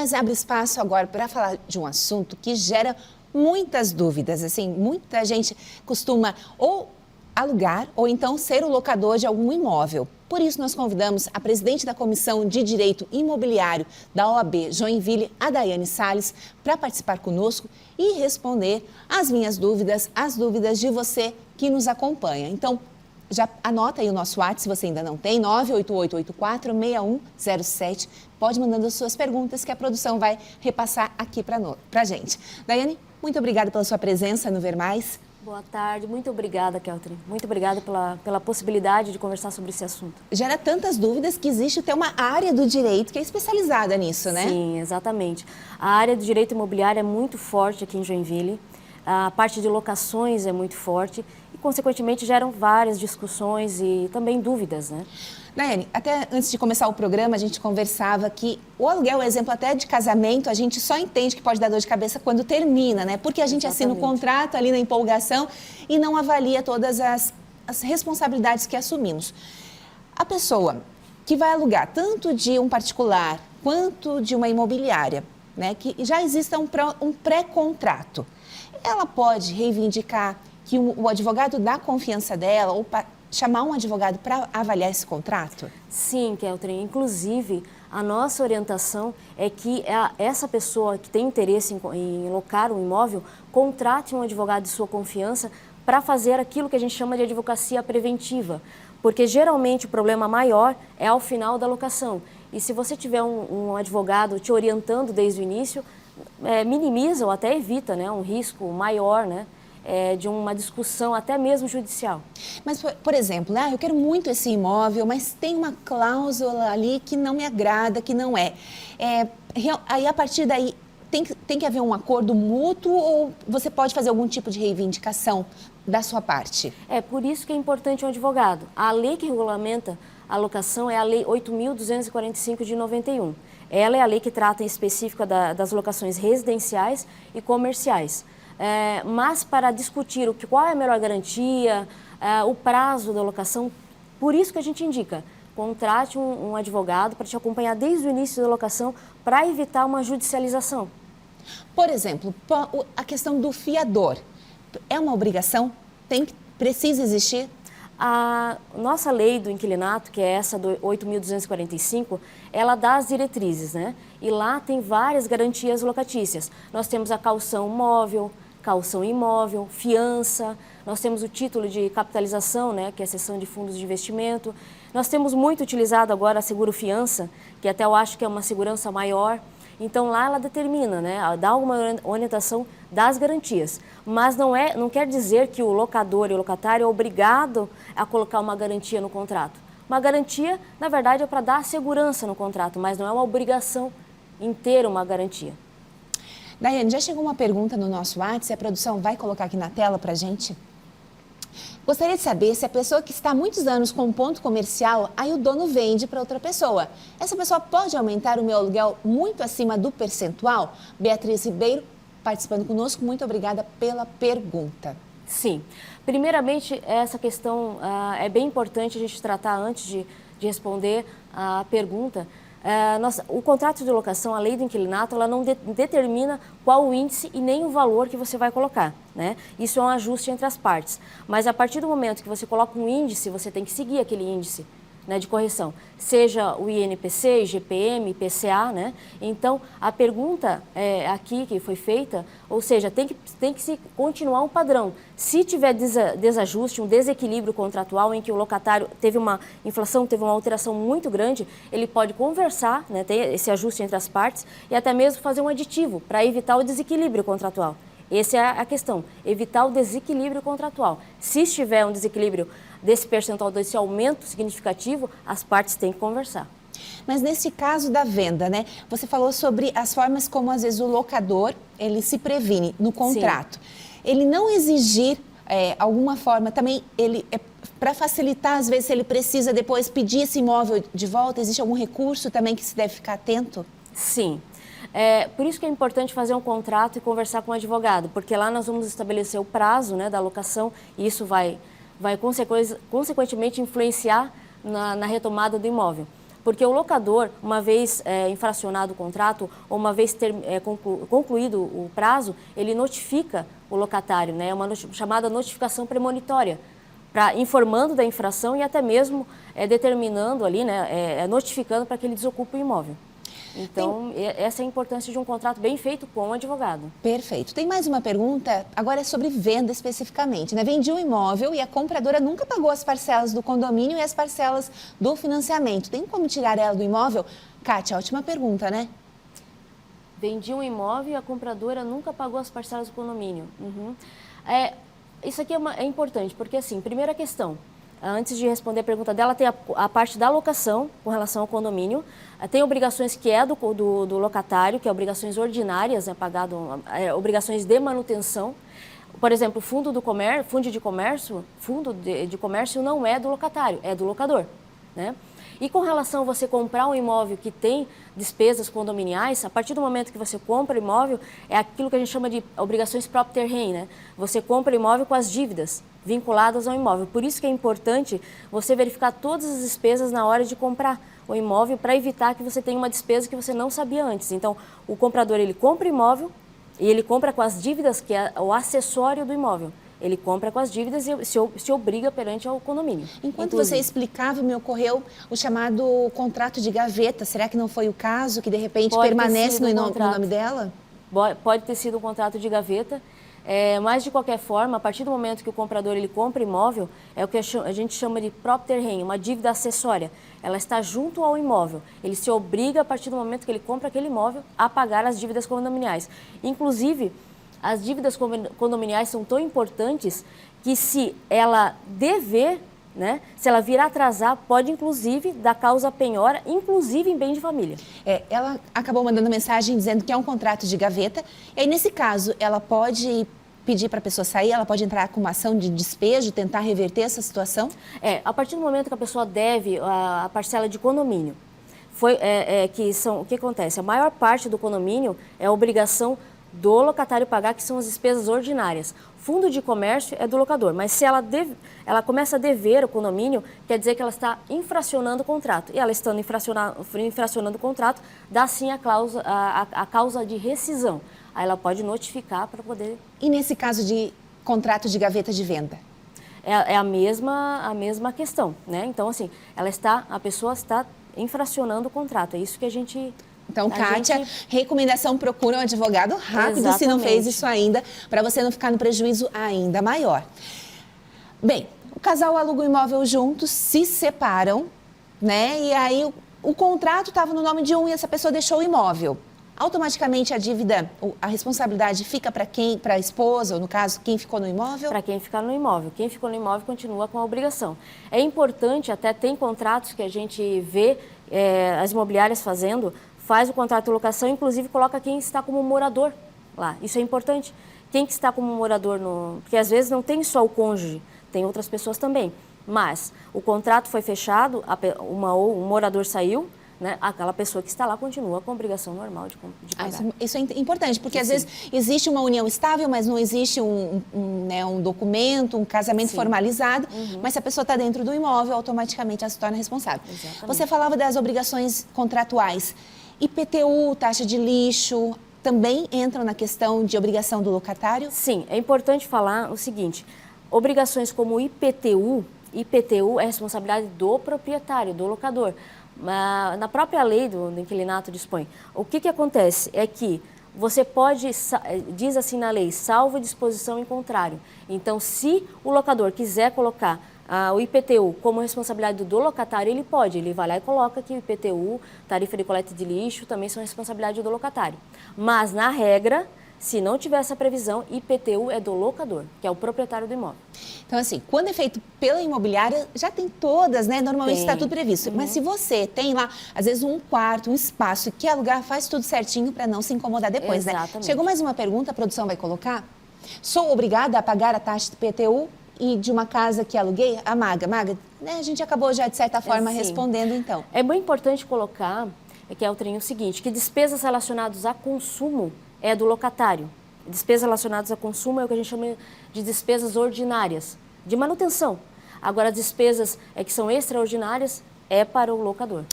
mas abre espaço agora para falar de um assunto que gera muitas dúvidas. Assim, muita gente costuma ou alugar ou então ser o locador de algum imóvel. Por isso, nós convidamos a presidente da Comissão de Direito Imobiliário da OAB Joinville, a Daiane Salles, para participar conosco e responder as minhas dúvidas, as dúvidas de você que nos acompanha. Então, já anota aí o nosso WhatsApp, se você ainda não tem, 988846107. Pode mandando as suas perguntas que a produção vai repassar aqui para a gente. Daiane, muito obrigada pela sua presença no Ver Mais. Boa tarde, muito obrigada, Keltrin. Muito obrigada pela possibilidade de conversar sobre esse assunto. Gera tantas dúvidas que existe até uma área do direito que é especializada nisso, né? Sim, exatamente. A área do direito imobiliário é muito forte aqui em Joinville. A parte de locações é muito forte e, consequentemente, geram várias discussões e também dúvidas, né? Daiane, até antes de começar o programa, a gente conversava que o aluguel, exemplo até de casamento, a gente só entende que pode dar dor de cabeça quando termina, né? Porque a gente assina o contrato ali na empolgação e não avalia todas as responsabilidades que assumimos. A pessoa que vai alugar tanto de um particular quanto de uma imobiliária, né? Que já exista um pré-contrato. Ela pode reivindicar que o advogado dá confiança dela ou chamar um advogado para avaliar esse contrato? Sim, Keltrin. Inclusive, a nossa orientação é que essa pessoa que tem interesse em locar um imóvel contrate um advogado de sua confiança para fazer aquilo que a gente chama de advocacia preventiva. Porque geralmente o problema maior é ao final da locação. E se você tiver um advogado te orientando desde o início, minimiza ou até evita, né, um risco maior, né? De uma discussão até mesmo judicial. Mas, por exemplo, eu quero muito esse imóvel, mas tem uma cláusula ali que não me agrada, que não é. Aí, a partir daí, tem que haver um acordo mútuo ou você pode fazer algum tipo de reivindicação da sua parte? É por isso que é importante um advogado. A lei que regulamenta a locação é a Lei 8.245 de 91. Ela é a lei que trata em específico das locações residenciais e comerciais. Mas para discutir qual é a melhor garantia, o prazo da locação, por isso que a gente indica, contrate um advogado para te acompanhar desde o início da locação para evitar uma judicialização. Por exemplo, a questão do fiador, é uma obrigação? Precisa existir? A nossa lei do inquilinato, que é essa do 8.245, ela dá as diretrizes, né? E lá tem várias garantias locatícias. Nós temos a caução móvel, caução imóvel, fiança, nós temos o título de capitalização, né, que é a cessão de fundos de investimento. Nós temos muito utilizado agora a seguro-fiança, que até eu acho que é uma segurança maior. Então lá ela determina, né, dá uma orientação das garantias. Mas não quer dizer que o locador e o locatário é obrigado a colocar uma garantia no contrato. Uma garantia, na verdade, é para dar segurança no contrato, mas não é uma obrigação em ter uma garantia. Daiane, já chegou uma pergunta no nosso WhatsApp, a produção vai colocar aqui na tela para a gente? Gostaria de saber se a pessoa que está há muitos anos com um ponto comercial, aí o dono vende para outra pessoa. Essa pessoa pode aumentar o meu aluguel muito acima do percentual? Beatriz Ribeiro, participando conosco, muito obrigada pela pergunta. Sim. Primeiramente, essa questão é bem importante a gente tratar antes de responder a pergunta. O contrato de locação, a lei do inquilinato, ela não determina qual o índice e nem o valor que você vai colocar, né? Isso é um ajuste entre as partes. Mas a partir do momento que você coloca um índice, você tem que seguir aquele índice, né, de correção, seja o INPC, IGPM, IPCA, né? Então, a pergunta aqui que foi feita, ou seja, tem que se continuar um padrão. Se tiver desajuste, um desequilíbrio contratual em que o locatário teve uma inflação, teve uma alteração muito grande, ele pode conversar, né, ter esse ajuste entre as partes e até mesmo fazer um aditivo para evitar o desequilíbrio contratual. Essa é a questão, evitar o desequilíbrio contratual. Se estiver um desequilíbrio desse percentual, desse aumento significativo, as partes têm que conversar. Mas nesse caso da venda, né? Você falou sobre as formas como às vezes o locador, ele se previne no contrato. Sim. Ele não exigir alguma forma, também para facilitar, às vezes, se ele precisa depois pedir esse imóvel de volta, existe algum recurso também que se deve ficar atento? Sim. Por isso que é importante fazer um contrato e conversar com o advogado, porque lá nós vamos estabelecer o prazo, né, da locação e isso vai consequentemente influenciar na retomada do imóvel. Porque o locador, uma vez infracionado o contrato, ou uma vez concluído o prazo, ele notifica o locatário, né? É uma chamada notificação premonitória, informando da infração e até mesmo determinando ali, né? Notificando para que ele desocupe o imóvel. Então, essa é a importância de um contrato bem feito com o advogado. Perfeito. Tem mais uma pergunta, agora é sobre venda especificamente, né? Vendi um imóvel e a compradora nunca pagou as parcelas do condomínio e as parcelas do financiamento. Tem como tirar ela do imóvel? Kátia, ótima pergunta, né? Vendi um imóvel e a compradora nunca pagou as parcelas do condomínio. Isso aqui é importante, porque assim, primeira questão, antes de responder a pergunta dela, tem a parte da locação com relação ao condomínio. Tem obrigações que é do locatário, que é obrigações ordinárias, né, obrigações de manutenção. Por exemplo, fundo de comércio não é do locatário, é do locador, né? E com relação a você comprar um imóvel que tem despesas condominiais, a partir do momento que você compra o imóvel, é aquilo que a gente chama de obrigações propter rem, né? Você compra o imóvel com as dívidas vinculadas ao imóvel. Por isso que é importante você verificar todas as despesas na hora de comprar o imóvel, para evitar que você tenha uma despesa que você não sabia antes. Então, o comprador, ele compra o imóvel e ele compra com as dívidas, que é o acessório do imóvel. Ele compra com as dívidas e se obriga perante ao condomínio. Enquanto você explicava, me ocorreu o chamado contrato de gaveta. Será que não foi o caso, que de repente permanece no nome dela? Pode ter sido um contrato de gaveta, mas de qualquer forma, a partir do momento que o comprador ele compra imóvel, é o que a gente chama de propter rem, uma dívida acessória. Ela está junto ao imóvel. Ele se obriga, a partir do momento que ele compra aquele imóvel, a pagar as dívidas condominiais. Inclusive, as dívidas condominiais são tão importantes que, se ela dever, né, se ela vir a atrasar, pode inclusive dar causa à penhora, inclusive em bem de família. Ela acabou mandando mensagem dizendo que é um contrato de gaveta. E aí, nesse caso, ela pode pedir para a pessoa sair, ela pode entrar com uma ação de despejo, tentar reverter essa situação? A partir do momento que a pessoa deve a parcela de condomínio, o que acontece? A maior parte do condomínio é a obrigação do locatário pagar, que são as despesas ordinárias. Fundo de comércio é do locador, mas se ela começa a dever o condomínio, quer dizer que ela está infracionando o contrato. E ela estando infracionando o contrato, dá sim a causa de rescisão. Aí ela pode notificar para poder... E nesse caso de contrato de gaveta de venda? É a mesma questão, né? Então, assim, a pessoa está infracionando o contrato. É isso que a gente... Então, Kátia, recomendação, procura um advogado rápido. Exatamente. Se não fez isso ainda, para você não ficar no prejuízo ainda maior. Bem, o casal aluga o imóvel juntos, se separam, né? E aí o contrato estava no nome de um e essa pessoa deixou o imóvel. Automaticamente a dívida, a responsabilidade fica para quem? Para a esposa, ou no caso, quem ficou no imóvel? Para quem ficar no imóvel. Quem ficou no imóvel continua com a obrigação. É importante, até tem contratos que a gente vê as imobiliárias fazendo, faz o contrato de locação, inclusive coloca quem está como morador lá. Isso é importante. Quem que está como morador, porque às vezes não tem só o cônjuge, tem outras pessoas também. Mas o contrato foi fechado, o morador saiu, né? Aquela pessoa que está lá continua com a obrigação normal de pagar. Isso é importante, porque às vezes existe uma união estável, mas não existe um documento, um casamento formalizado, mas se a pessoa está dentro do imóvel, automaticamente ela se torna responsável. Exatamente. Você falava das obrigações contratuais. IPTU, taxa de lixo, também entram na questão de obrigação do locatário? Sim, é importante falar o seguinte, obrigações como IPTU é responsabilidade do proprietário, do locador. Na própria lei do inquilinato dispõe. O que acontece é que você pode, diz assim na lei, salvo disposição em contrário. Então, se o locador quiser colocar o IPTU como responsabilidade do locatário, ele vai lá e coloca que o IPTU, tarifa de coleta de lixo, também são responsabilidade do locatário. Mas, na regra, se não tiver essa previsão, IPTU é do locador, que é o proprietário do imóvel. Então, assim, quando é feito pela imobiliária, já tem todas, né? Normalmente está tudo previsto. Mas se você tem lá, às vezes, um quarto, um espaço e quer alugar, faz tudo certinho para não se incomodar depois, Exatamente. né? Chegou mais uma pergunta, a produção vai colocar. Sou obrigada a pagar a taxa de IPTU e de uma casa que aluguei? A Maga, né? A gente acabou já, de certa forma, respondendo, então. É bem importante colocar, que é o seguinte, que despesas relacionadas a consumo é do locatário. Despesas relacionadas a consumo é o que a gente chama de despesas ordinárias, de manutenção. Agora, as despesas que são extraordinárias é para o locador.